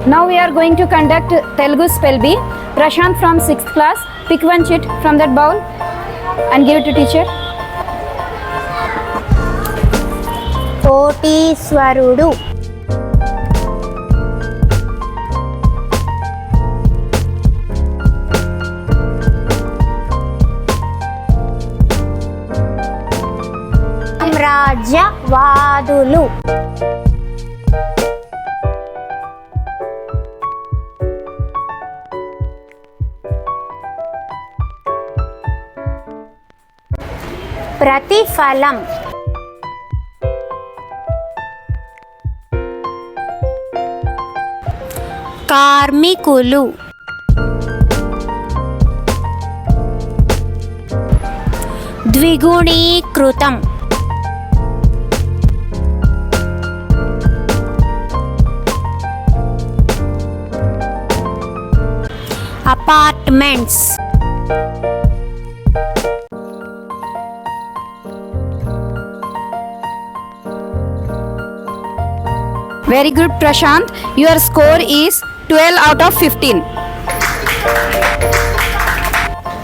Now we are going to conduct Telugu spell bee. Prashant from 6th class, pick one chit from that bowl and give it to teacher. కోటీశ్వరుడు, సామ్రాజ్యవాదులు, ప్రతిఫలం, కార్మికులు, ద్విగుణీకృతం, apartments, Very good, Prashant. Your score is 12 out of 15.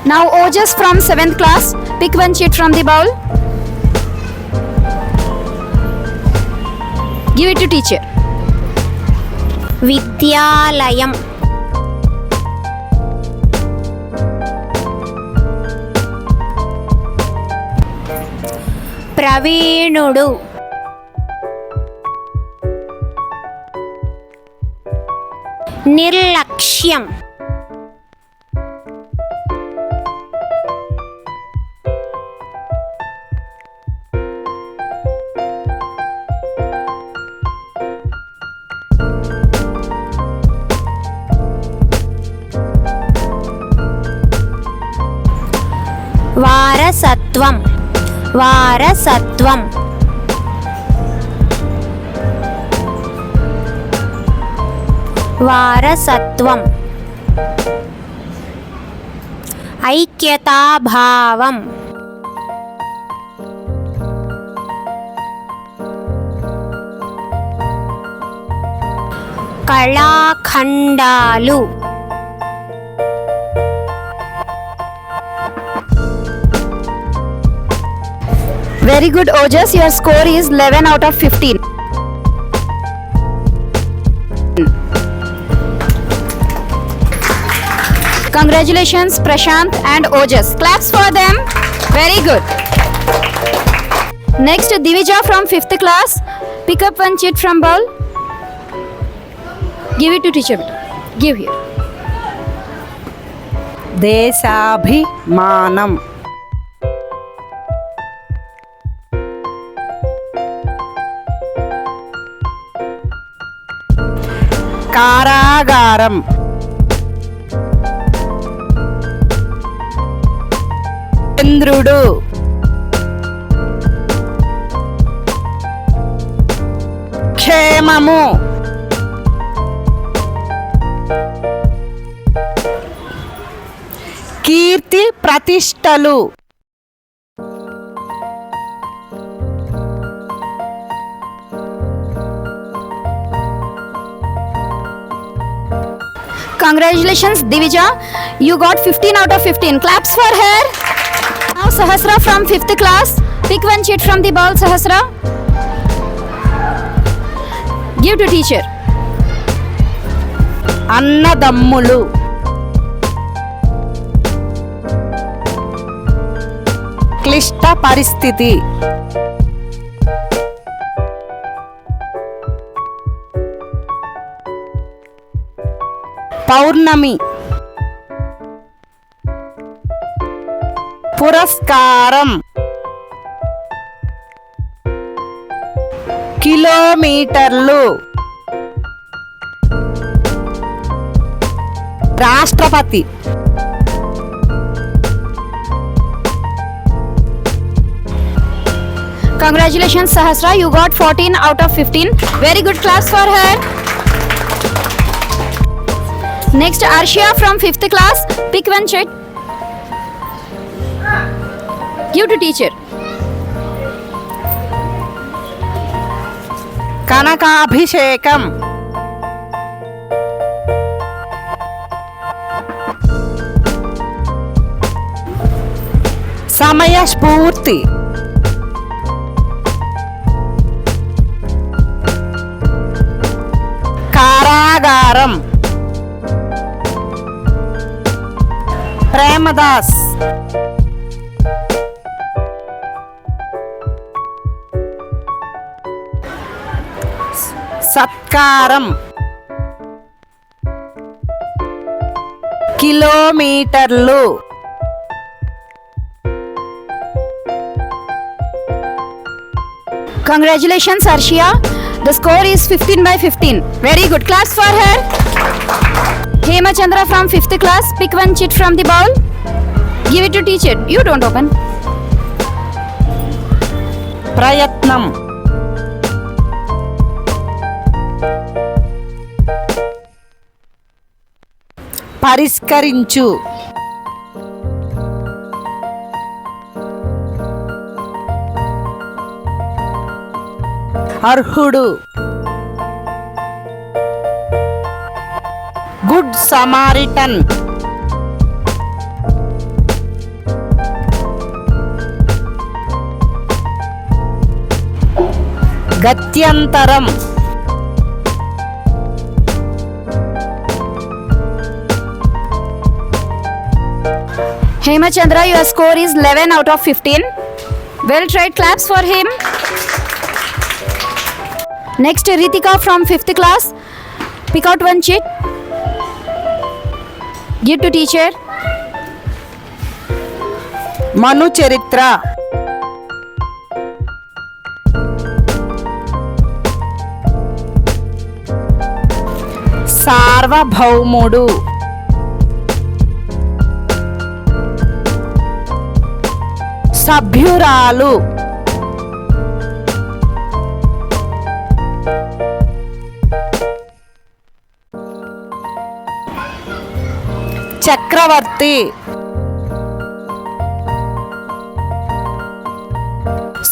Now Ojas from 7th class, pick one chit from the bowl. Give it to teacher. విద్యాలయం, ప్రవీణుడు, నిర్లక్ష్యం, వారసత్వం, వారసత్వం, వారసత్వం, ఐక్యతాభావం, కళాఖండాలు, Very good, Ojas. Your score is 11 out of 15. Congratulations, Prashant and Ojas. Claps for them. Very good. Next, Divija from 5th class. Pick up one chit from bowl. Give it to teacher. Give here. దేశాభిమానం, కారాగారం, చంద్రుడు, క్షేమము, కీర్తి ప్రతిష్టలు, Congratulations, Divija. You got 15 out of 15. Claps for her. Now Sahasra from 5th class. Pick one chit from the bowl, Sahasra. Give to teacher. అన్నదమ్ములు, క్లిష్ట పరిస్థితి, పౌర్ణమి, పురస్కారం, కిలోమీటర్లు, రాష్ట్రపతి, Congratulations, Sahasra. You got 14 out of 15. Very good, class for her. Next, Arshia from 5th class. Pick one chit. Give to teacher. కనకాభిషేకం, సమయస్ఫూర్తి, కారాగారం, ప్రేమదాస్, సత్కారం, కిలోమీటర్లు, Congratulations, Arshia. The score is 15 by 15. Very good. Claps for her. Hema Chandra from 5th class. Pick one chit from the bowl. Give it to teacher. You don't open. ప్రయత్నం, పరిష్కరించు, అర్హుడు, good Samaritan, గత్యంతరం, Hema Chandra, your score is 11 out of 15. Well tried. Claps for him. Next, Ritika from 5th class. Pick out one chit. Give to teacher. మను చరిత్ర, సార్వభౌముడు, సభ్యురాలు, చక్రవర్తి,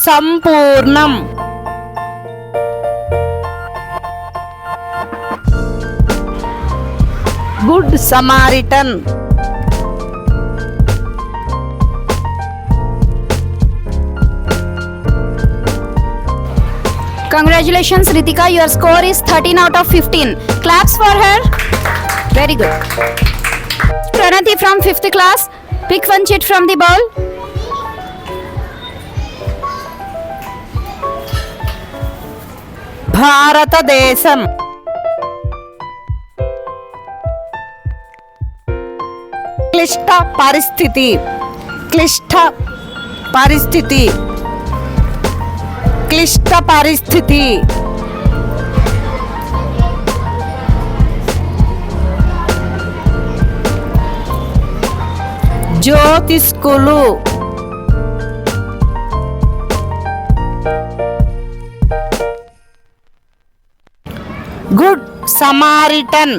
సంపూర్ణం, good Samaritan, Congratulations, Ritika. Your score is 13 out of 15. Claps for her. Very good. Pranati from 5th class. Pick one chit from the bowl. భారతదేశం, క్లిష్ట పరిస్థితి, క్లిష్ట పరిస్థితి, క్లిష్ట పరిస్థితి, జ్యోతిష్కులు, గుడ్ సమారిటన్,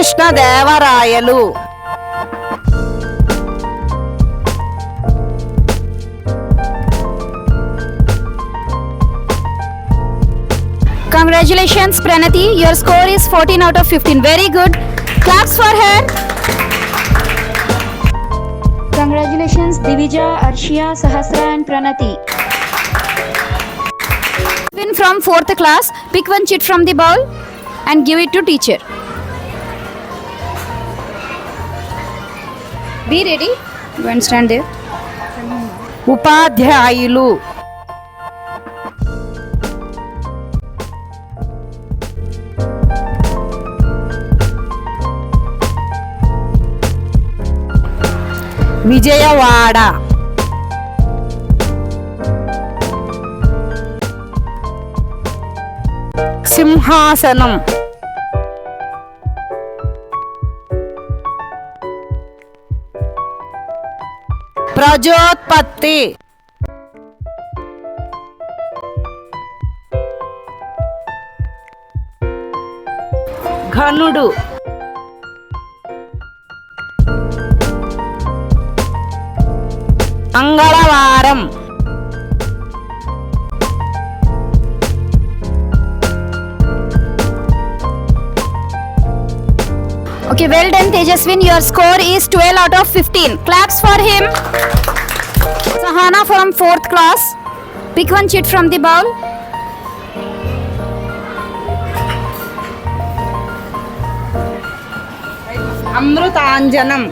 శ్రీకృష్ణదేవరాయలు, Congratulations, Pranati. Your score is 14 out of 15. Very good. Claps for her. Congratulations, Divija, Arshia, Sahasra and Pranati. Win from 4th class. Pick one chit from the bowl and give it to teacher. Be ready. Go and stand there. ఉపాధ్యాయులు, విజయవాడ, సింహాసనం, ప్రజోత్పత్తి, ఘనుడు, మంగళవారం, Okay, well done, Tejaswin. Your score is 12 out of 15. Claps for him. Sahana from 4th class. Pick one chit from the bowl. అమృతాంజనం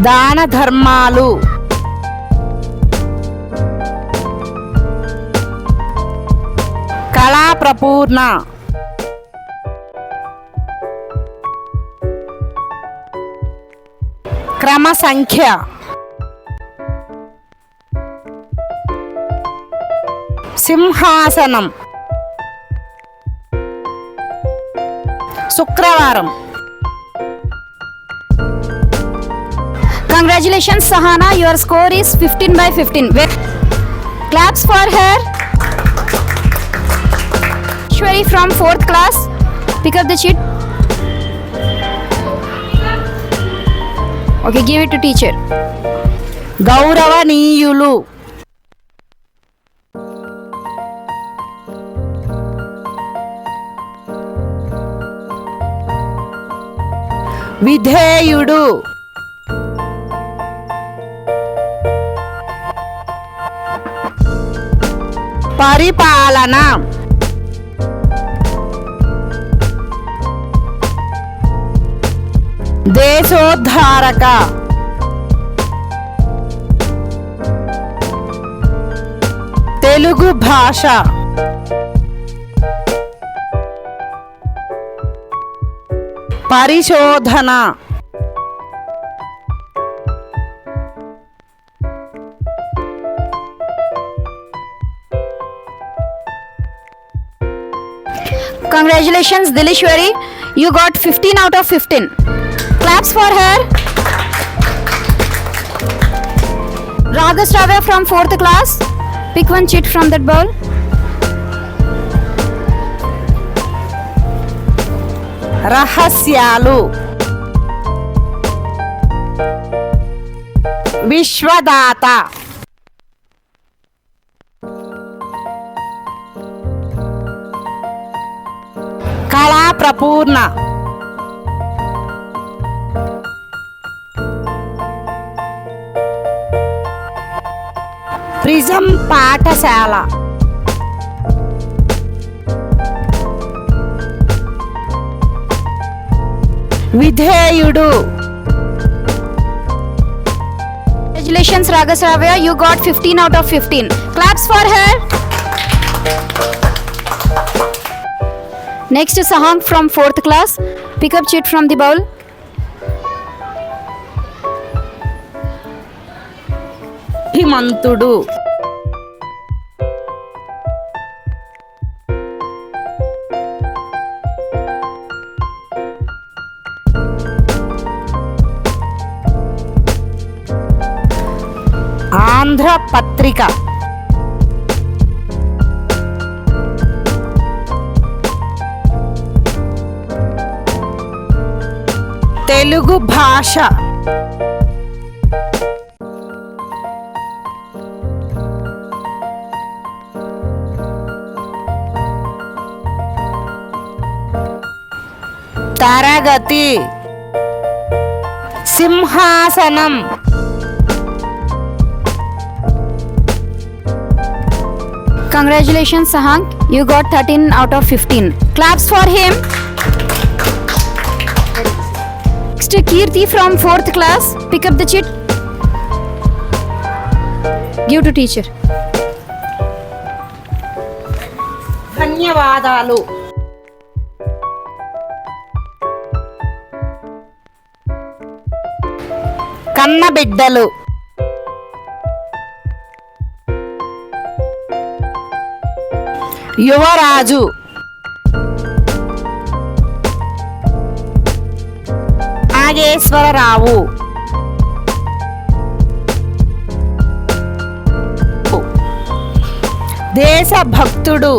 దాన ధర్మాలు కళా ప్రపూర్ణ క్రమ సంఖ్య సింహాసనం శుక్రవారం Congratulations, Sahana. Your score is 15 by 15. Claps for her. Shwari from 4th class. Pick up the chit. Okay, give it to teacher. గౌరవనీయులు విధేయుడు పరిపాలన దేశోద్ధారక తెలుగు భాష పరిశోధన Congratulations, Dilishwari. You got 15 out of 15. Claps for her. Ragasravya from 4th class. Pick one chit from that bowl. రహస్యాలు విశ్వదాత కళా ప్రపూర్ణ prism పాఠశాల విధేయుడు Congratulations, Ragasravya. You got 15 out of 15. Claps for her. Next is Sahang from 4th class. Pick up chit from the bowl. హిమంతుడు Andhra పత్రిక తెలుగు భాష తరగతి సింహాసనం Congratulations, Sahang. You got 13 out of 15. Claps for him. Next, Kirti from 4th class. Pick up the chit. Give to teacher. ధన్యవాదాలు కన్నబిడ్డలు యువరాజు Nageswararao దేశభక్తుడు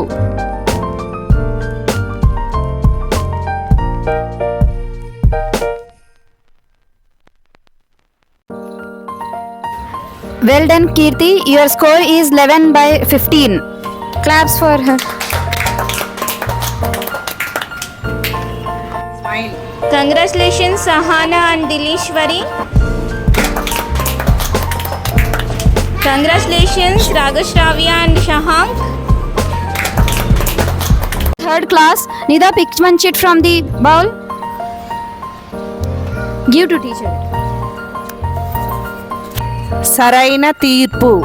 Well done, Kirti. Your score is 11 by 15. Claps for her. Congratulations, Sahana and Dilishwari. Congratulations, Ragashravya and Shahank. Third class, Nida, pick one chit from the bowl. Give to teacher. సరైన తీర్పు.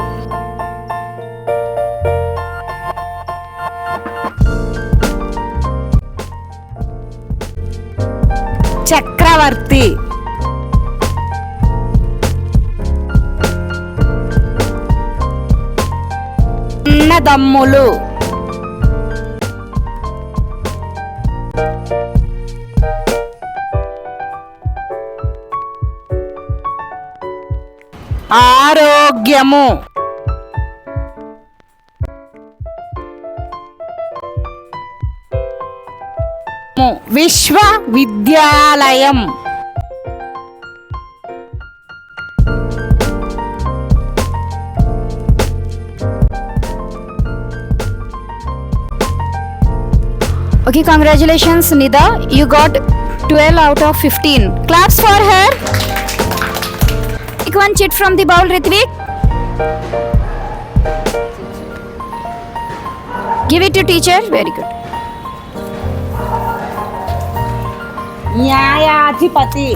చక్రవర్తి. అన్నదమ్ములు. ఆరోగ్యము. విశ్వవిద్యాలయం. Okay, congratulations, Nida. You got 12 out of 15. Claps for her. Pick one chit from the bowl, Ritvik. Give it to teacher. Very good. న్యాయాధిపతి.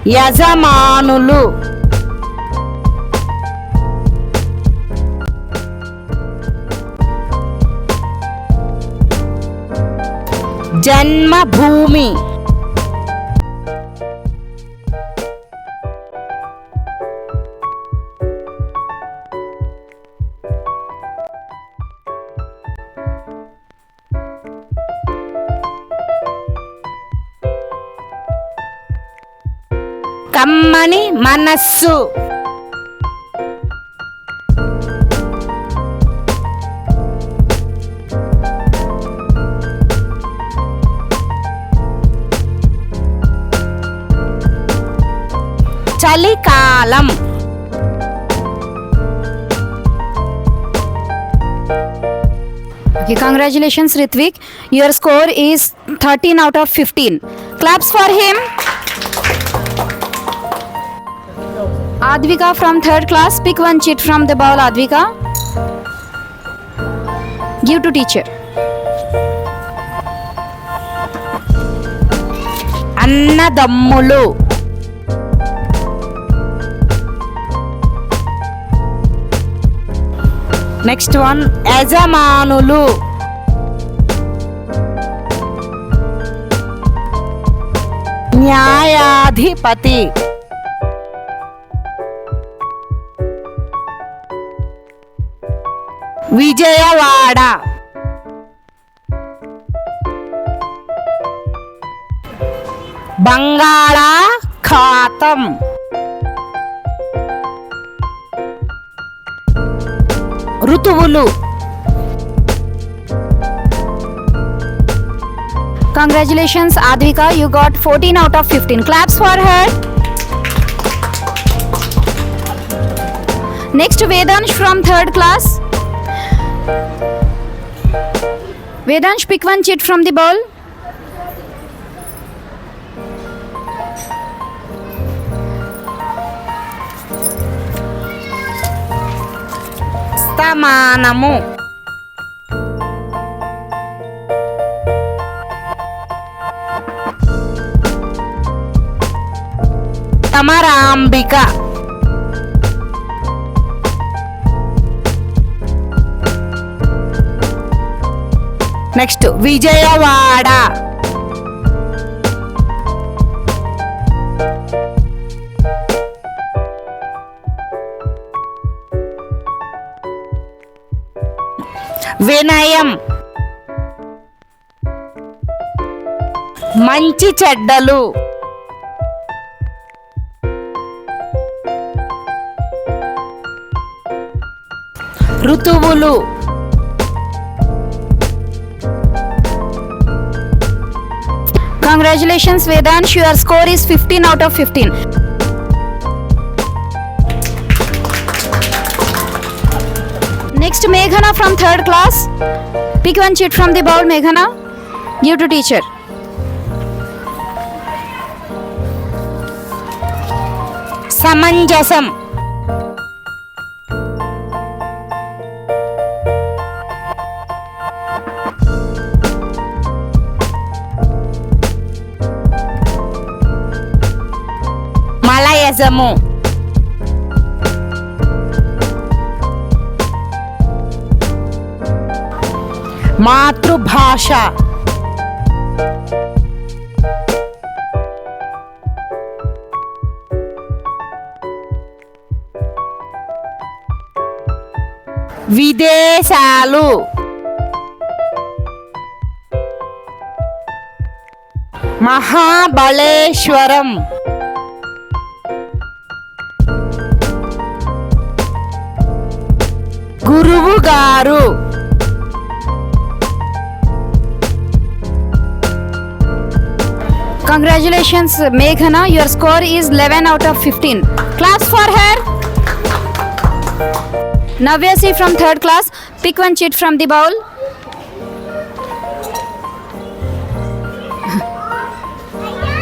యజమానులు. జన్మభూమి. కమ్మని మనస్సు. చలికాలం. Okay, congratulations, Ritvik. Your score is 13 out of 15. Claps for him. Advika from third class. Pick one chit from the bowl, Advika. Give to teacher. అన్నదమ్ములు. Next one యజమానులు. న్యాయాధిపతి. విజయవాడ. బంగాళాఖాతం. ఋతువులు. Congratulations, Advika. You got 14 out of 15. Claps for her. Next, Vedansh from third class. Vedansh, pick one chit from the bowl. స్తమానము. సమరాంబిక. Next Vijayawada. వినయం. మంచి చెడ్డలు. ఋతువులు. Congratulations, Vedansh. Your score is 15 out of 15. Next, Meghana from 3rd class. Pick one chit from the bowl, Meghana. Give to teacher. సమంజసం, మలయజము, మాతృభాష, విదేశాలు, మహాబలేశ్వరం, గురువు గారు, Congratulations, Meghana. Your score is 11 out of 15. Claps for her. Navyasi from 3rd class. Pick one chit from the bowl.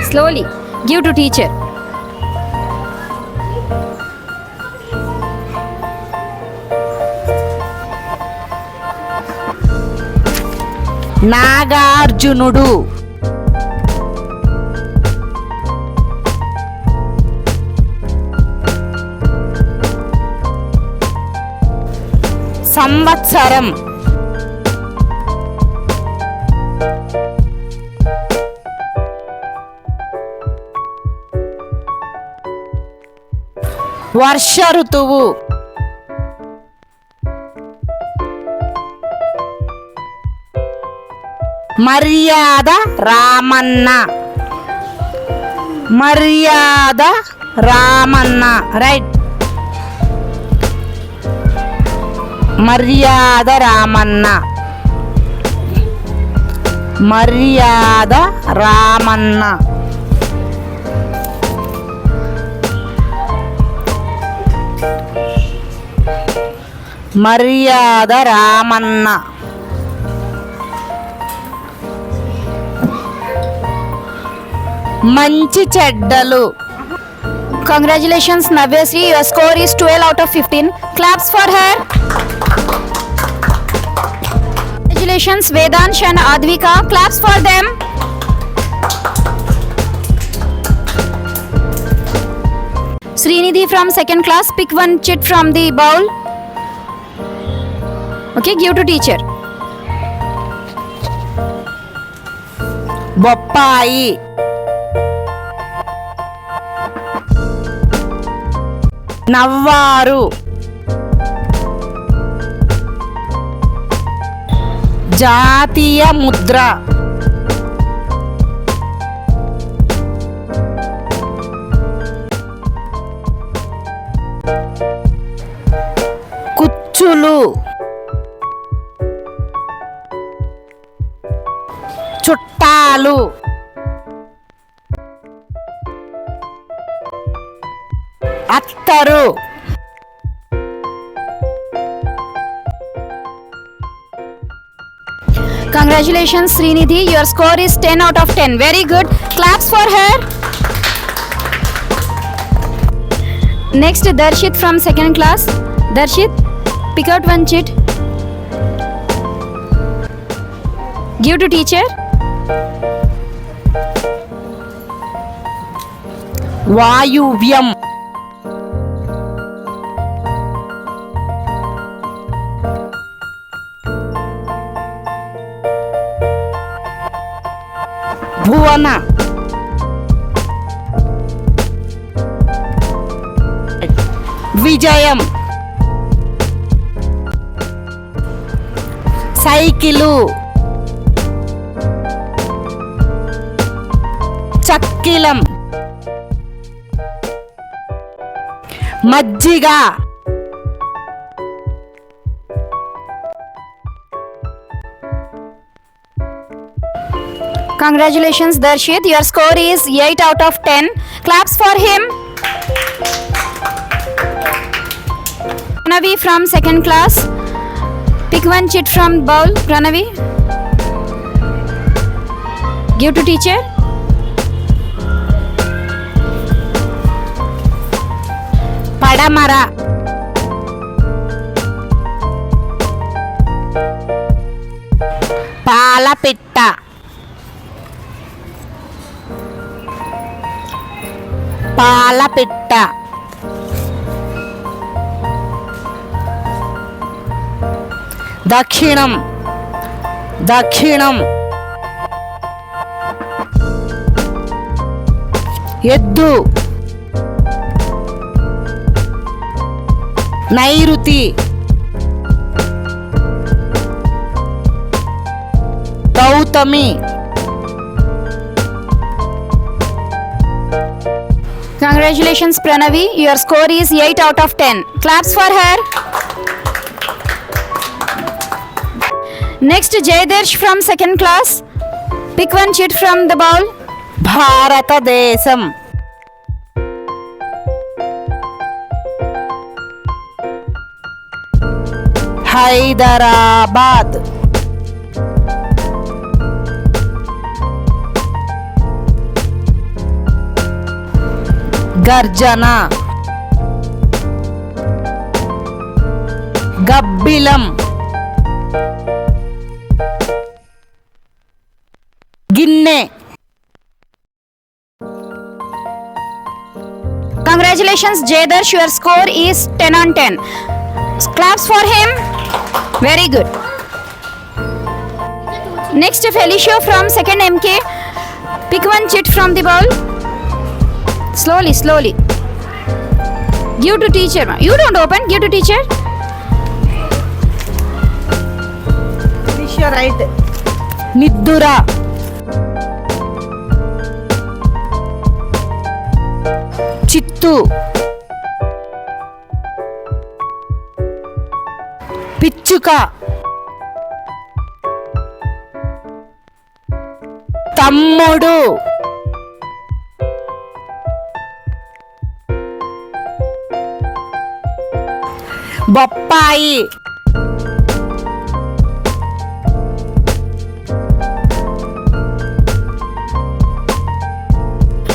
Slowly. Give to teacher. నాగార్జునుడు, సంవత్సరం, వర్ష ఋతువు, మర్యాద రామన్న, మర్యాద Ramanna, right. మర్యాద రామన్న, మర్యాద రామన్న, మర్యాద రామన్న, మంచి చెడ్డలు. Congratulations, Navyasri. Your score is 12 out of 15. Claps for her. Congratulations, Vedansh and Advika. Claps for them. Srinidhi from 2nd class. Pick one chit from the bowl. Okay, give to teacher. బొప్పాయి, నవ్వారు, జాతీయ ముద్ర, కుచ్చులు, చుట్టాలు, అత్తరు, Congratulations, Srinidhi. Your score is 10 out of 10. Very good. Claps for her. Next, Darshit from 2nd class. Darshit, pick out one chit. Give to teacher. వాయువ్యం, భువన, విజయం, cycle, Chakkilam, మజ్జిగ, Congratulations, Darshit. Your score is 8 out of 10. Claps for him. Pranavi from second class. Pick one chit from bowl. Pranavi. Give to teacher. పడమర పాలపిట్ట పాలపిట్ట దక్షిణం దక్షిణం ఎద్దు నైరుతి Gautami Congratulations, Pranavi. Your score is 8 out of 10. Claps for her. Next, Jaydarsh from second class. Pick one chit from the bowl. భారతదేశం హైదరాబాద్ గర్జన గబ్బిలం గిన్నె Congratulations, Jaydarsh. Your score is 10 on 10. Claps for him. Very good. Next, Felicio from second MK. Pick one chit from the bowl. Slowly, slowly. Give to teacher. You don't open. Give to teacher. Right నిద్దుర చిత్తు పిచ్చుక తమ్ముడు బొప్పాయి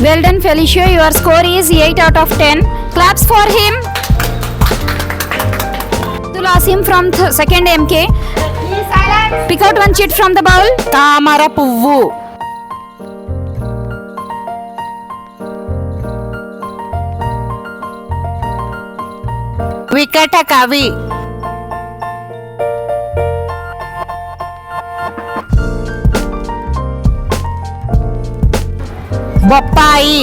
Well done, Felicio. Your score is 8 out of 10. Claps for him. Abdul Asim from second MK. Pick out one chit from the bowl. తామర పువ్వు వికట కవి బొప్పాయి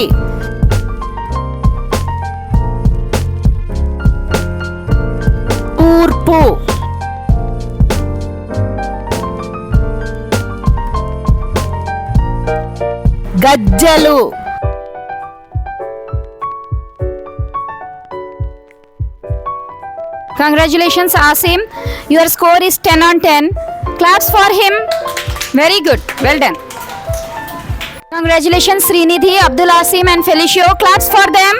తూర్పు గజ్జలు Congratulations, Asim. Your score is 10 on 10. Claps for him. Very good. Well done. Congratulations, Srinidhi, Abdul Asim and Felicio. Claps for them.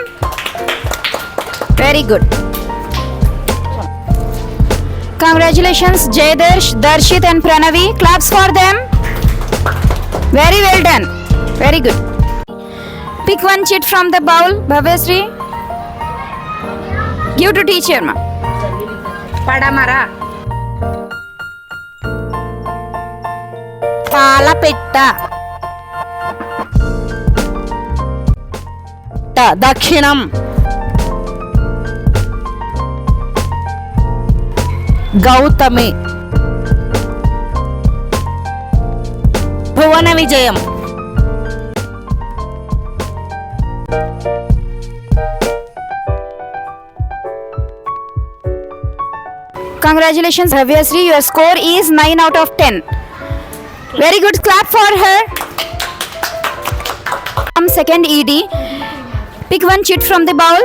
Very good. Congratulations, Jaydarsh, Darshit and Pranavi. Claps for them. Very well done. Very good. Pick one chit from the bowl, Bhavyasri. Give to teacher, ma. పడమర పాలపిట్ట దక్షిణం గౌతమి భువన విజయం Congratulations, Bhavyasri. Your score is 9 out of 10. Very good. Clap for her. From second ED. Pick one chit from the bowl.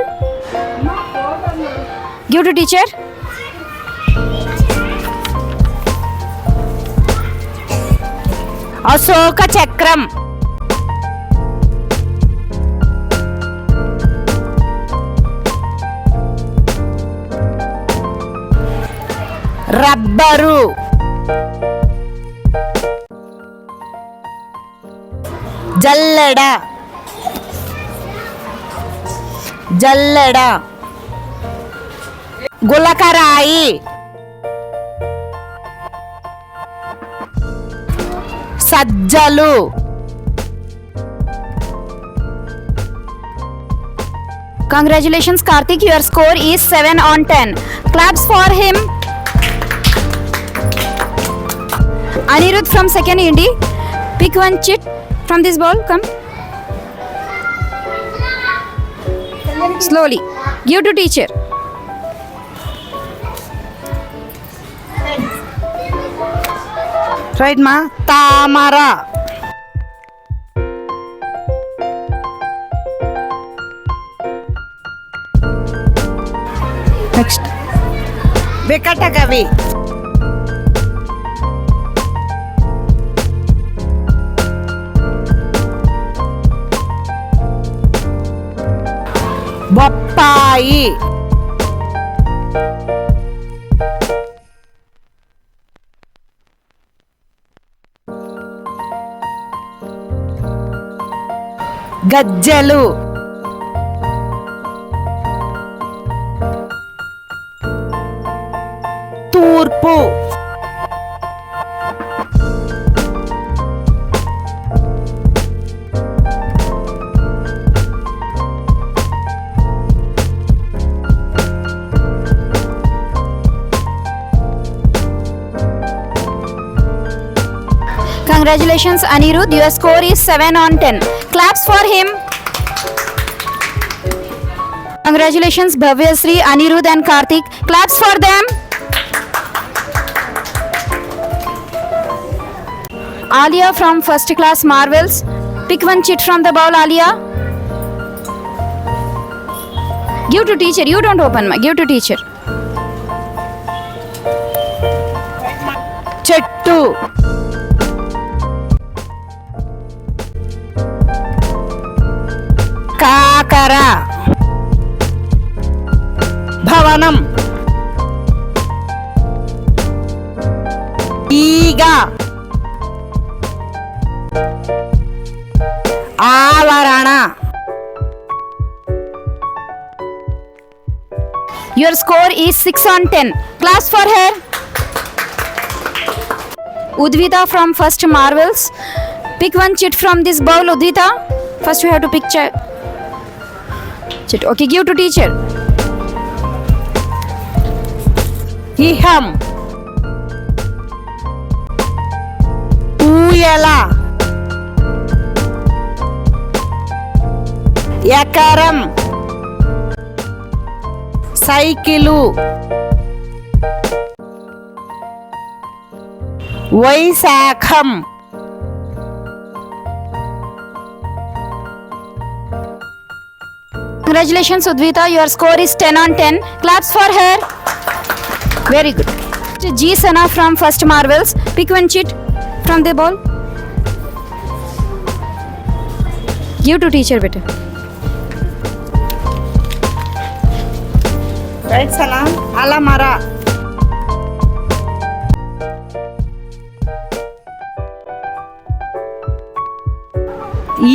Give to teacher. Ashoka చక్రం. Rubber. జల్లెడ. జల్లెడ. గులకరాయి. సజ్జలు. Congratulations, Karthik. Your score is 7 on 10. Claps for him. Anirudh from second Indi. Pick one chit from this ball. Come. Slowly. Give to teacher. Right మా. తామర. Next Vikatakavi. బొప్పాయి. గజ్జలు. తూర్పు. Congratulations, Anirudh. Your score is 7 on 10. Claps for him. Congratulations, Bhavyasri, Anirudh and Karthik. Claps for them. Alia from first class Marvels. Pick one chit from the bowl, Alia. Give to teacher. You don't open. Give to teacher. చెట్టు. కాకర. భవనం. ఈగ. ఆవరణ. Your score is 6 on 10. Claps for her. Udvita from first Marvels. Pick one chit from this bowl, Udvita. First you have to pick chit. Okay, give to teacher. ఇహం. ఊయల. ఎకరం. Cycle. Vaisakham. Congratulations, Udvita. Your score is 10 on 10. Claps for her. Very good. G. Sana from first Marvels. Pick one chit from the ball. Give to teacher, beta. Right Sana. అలమర.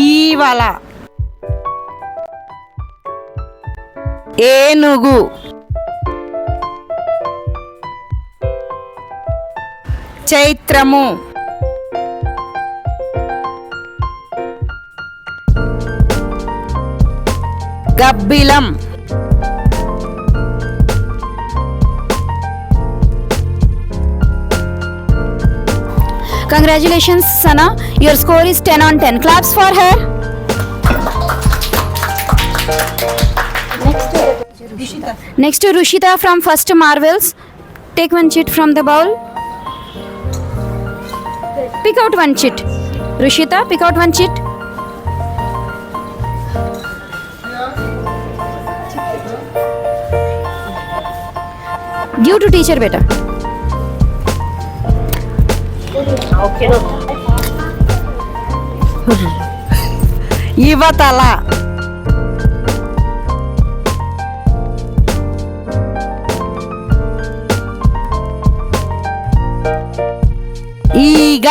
ఈవల. ఏనుగు. చైత్రము. గబ్బిలం. Congratulations, Sana. Your score is 10 on 10. Claps for her. Next to Rushita from first Marvels. Take one chit from the bowl. Pick out one chit. Rushita, pick out one chit. Give to teacher, beta. Okay. యువతల ఈగ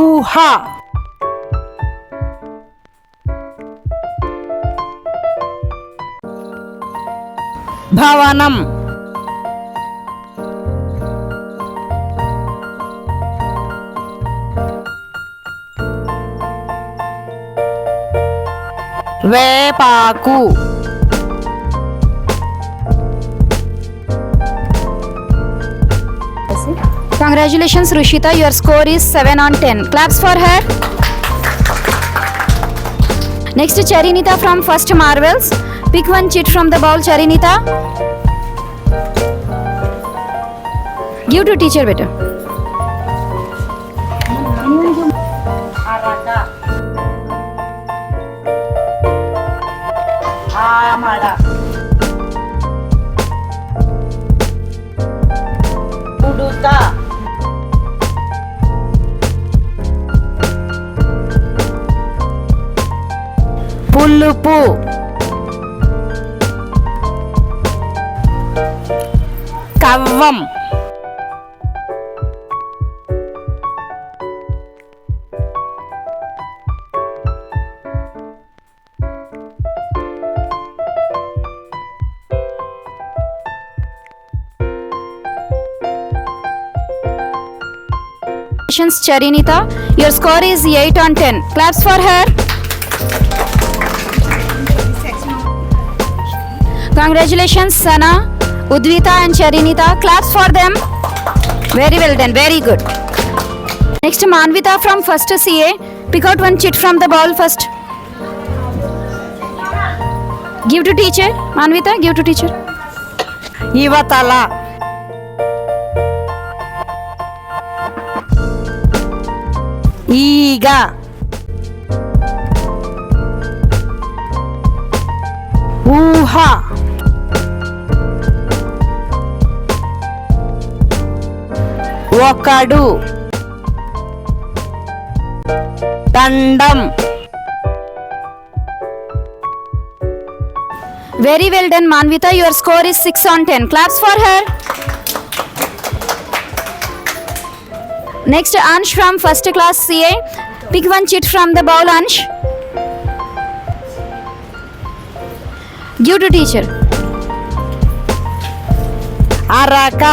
ఊహ భవనం వేపాకు Congratulations, Rushita. Your score is 7 on 10. Claps for her. Next, Charinita from First Marvels. Pick one chit from the bowl, Charinita. Give to teacher better. ఆమడ ఉడుత పులుపు కవ్వం Congratulations, Charinita. Your score is 8 on 10. Claps for her. Congratulations, Sana, Udvita and Charinita. Claps for them. Very well done. Very good. Next, Manvita from First CA. Pick out one chit from the ball first. Give to teacher. Manvita, give to teacher. యువతల ఈగ ఊహ ఒకడు దండం Very well done, Manvita. Your score is 6 on 10. Claps for her. Next, Ansh from First Class CA. Pick one chit from the bowl, Ansh. Give to teacher. అరక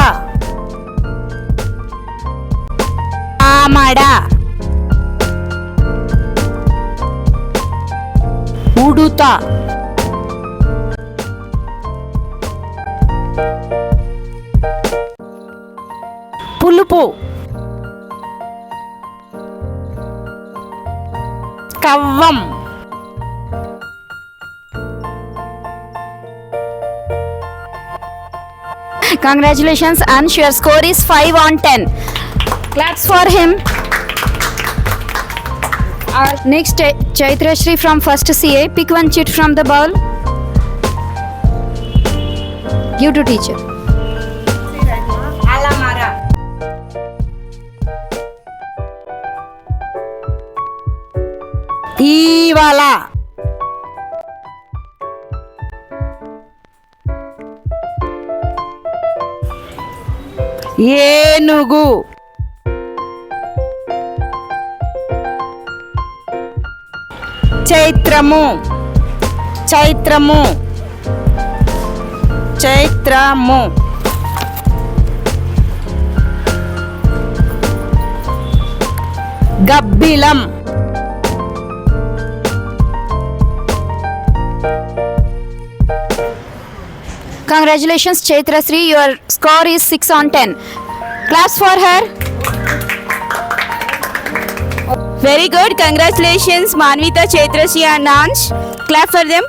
ఆమడ ఉడుత పులుపు కవ్వం Congratulations, Ansh. Your score is 5 on 10. Claps for him. Next, Chaitra Shri from First CA. Pick one chit from the bowl. Give to teacher. అలమర ఈవల ఏనుగు చైత్రము చైత్రము చైత్రము గబ్బిలం Congratulations, Chaitra Sri. Your score is 6 on 10. Claps for her. Very good. Congratulations, Manvita, Chaitrasya and Ansh. Clap for them.